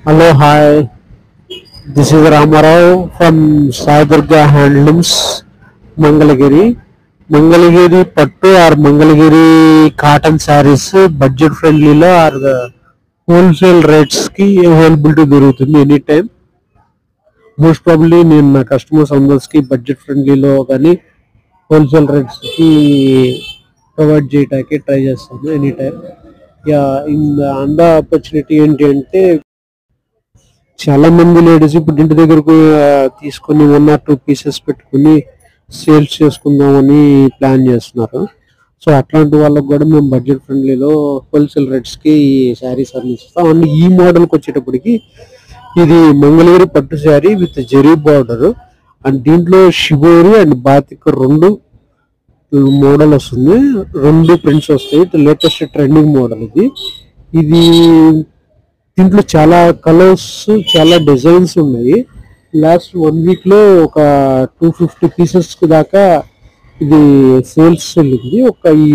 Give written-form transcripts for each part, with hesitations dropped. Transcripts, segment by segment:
Hello, hi. This is Ramarao from Sai Durga Handlooms, Mangalagiri. Mangalagiri Pattu or Mangalagiri cotton sarees budget friendly lo or the wholesale rates ki availability దొరుకుతుంది any time. Most probably నేను నా customers అందరికి budget ఫ్రెండ్లీలో కానీ wholesale rates కి provide చేయడానికి try చేస్తాను any time. Yeah in అంద opportunity ఏంటి అంటే చాలా మంది లేడీస్ ఇప్పుడు ఇంటి దగ్గరకు తీసుకొని 1 or 2 పీసెస్ పెట్టుకుని సేల్స్ చేసుకుందామని ప్లాన్ చేస్తున్నారు. సో అట్లాంటి వాళ్ళకి కూడా మేము బడ్జెట్ ఫ్రెండ్లీలో హోల్సేల్ రేట్స్ కి ఈ శారీస్ అందిస్తాం. అండ్ ఈ మోడల్కి వచ్చేటప్పటికి ఇది మంగళగిరి పట్టు saree with zari border and దీంట్లో షిబోరి అండ్ బాతిక్ రెండు మోడల్ వస్తుంది. రెండు ప్రింట్స్ వస్తాయి. లేటెస్ట్ ట్రెండింగ్ మోడల్ ఇది. ఇది దీంట్లో చాలా కలర్స్ చాలా డిజైన్స్ ఉన్నాయి. లాస్ట్ 1 week లో ఒక 250 పీసెస్ దాకా ఇది సేల్స్ వెళ్ళింది. ఒక ఈ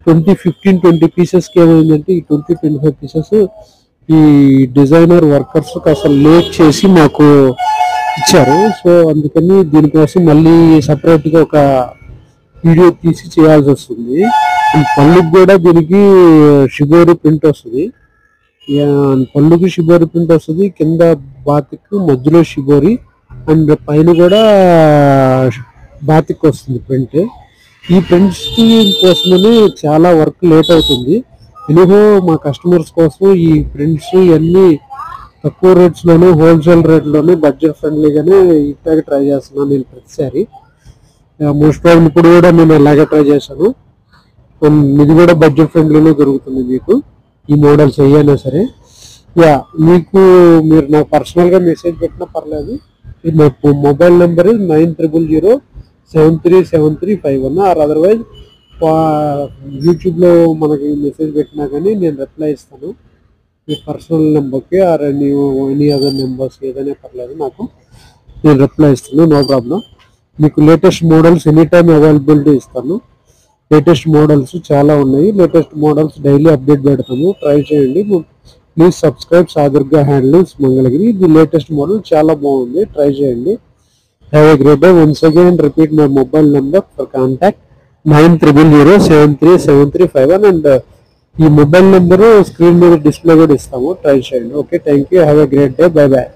15-20 పీసెస్కి ఏమైందంటే ఈ 20-25 పీసెస్ ఈ డిజైనర్ వర్కర్స్ అసలు లేట్ చేసి మాకు ఇచ్చారు. సో అందుకని దీనికోసం మళ్ళీ సపరేట్గా ఒక వీడియో తీసి చేయాల్సి వస్తుంది. పళ్ళుకి కూడా దీనికి షిబోరి ప్రింట్ వస్తుంది. పళ్ళుకి షిబోరి ప్రింట్ వస్తుంది. కింద బాతిక్ మధ్యలో షిబోరి అండ్ పైన కూడా బాతిక్ వస్తుంది ప్రింట్. ఈ ప్రింట్స్ కోసమని చాలా వర్క్ లేట్ అవుతుంది. ఎనిహో మా కస్టమర్స్ కోసం ఈ ప్రింట్స్ ఇవన్నీ తక్కువ రేట్స్లోనే హోల్సేల్ రేట్లోనే బడ్జెట్ ఫ్రెండ్లీగానే ఇట్లాగే ట్రై చేస్తున్నాను నేను ప్రతిసారి. మోస్ట్ ప్రాబ్లమ్ ఇప్పుడు కూడా నేను అలాగే ట్రై చేశాను. ఇది కూడా బడ్జెట్ ఫ్రెండ్లీలో దొరుకుతుంది మీకు ఈ మోడల్స్ ఏయైనా సరే. మీకు మీరు నాకు పర్సనల్గా మెసేజ్ పెట్టినా పర్లేదు. నా మొబైల్ నెంబర్ 9000737351 ఆర్ అదర్వైజ్ యూట్యూబ్లో మనకి మెసేజ్ పెట్టినా కానీ నేను రిప్లై ఇస్తాను. మీ పర్సనల్ నెంబర్కి ఆర్ ఎనీ అదర్ నెంబర్స్ ఏదైనా పర్లేదు, నాకు నేను రిప్లై ఇస్తాను. No problem. మీకు latest models any time availability ఇస్తాను. లేటెస్ట్ మోడల్స్ చాలా ఉన్నాయి. లేటెస్ట్ మోడల్స్ డైలీ అప్డేట్ పెడతాము. ట్రై చేయండి. Please subscribe Sai Durga handlooms Mangalagiri. ఇది లేటెస్ట్ మోడల్ చాలా బాగుంది. ట్రై చేయండి. Have a great day. Once again repeat my mobile number for contact 9000737351 and ఈ మొబైల్ నెంబరు స్క్రీన్ మీద డిస్ప్లే కూడా ఇస్తాము. ట్రై చేయండి. Okay, thank you. Have a great day. Bye bye.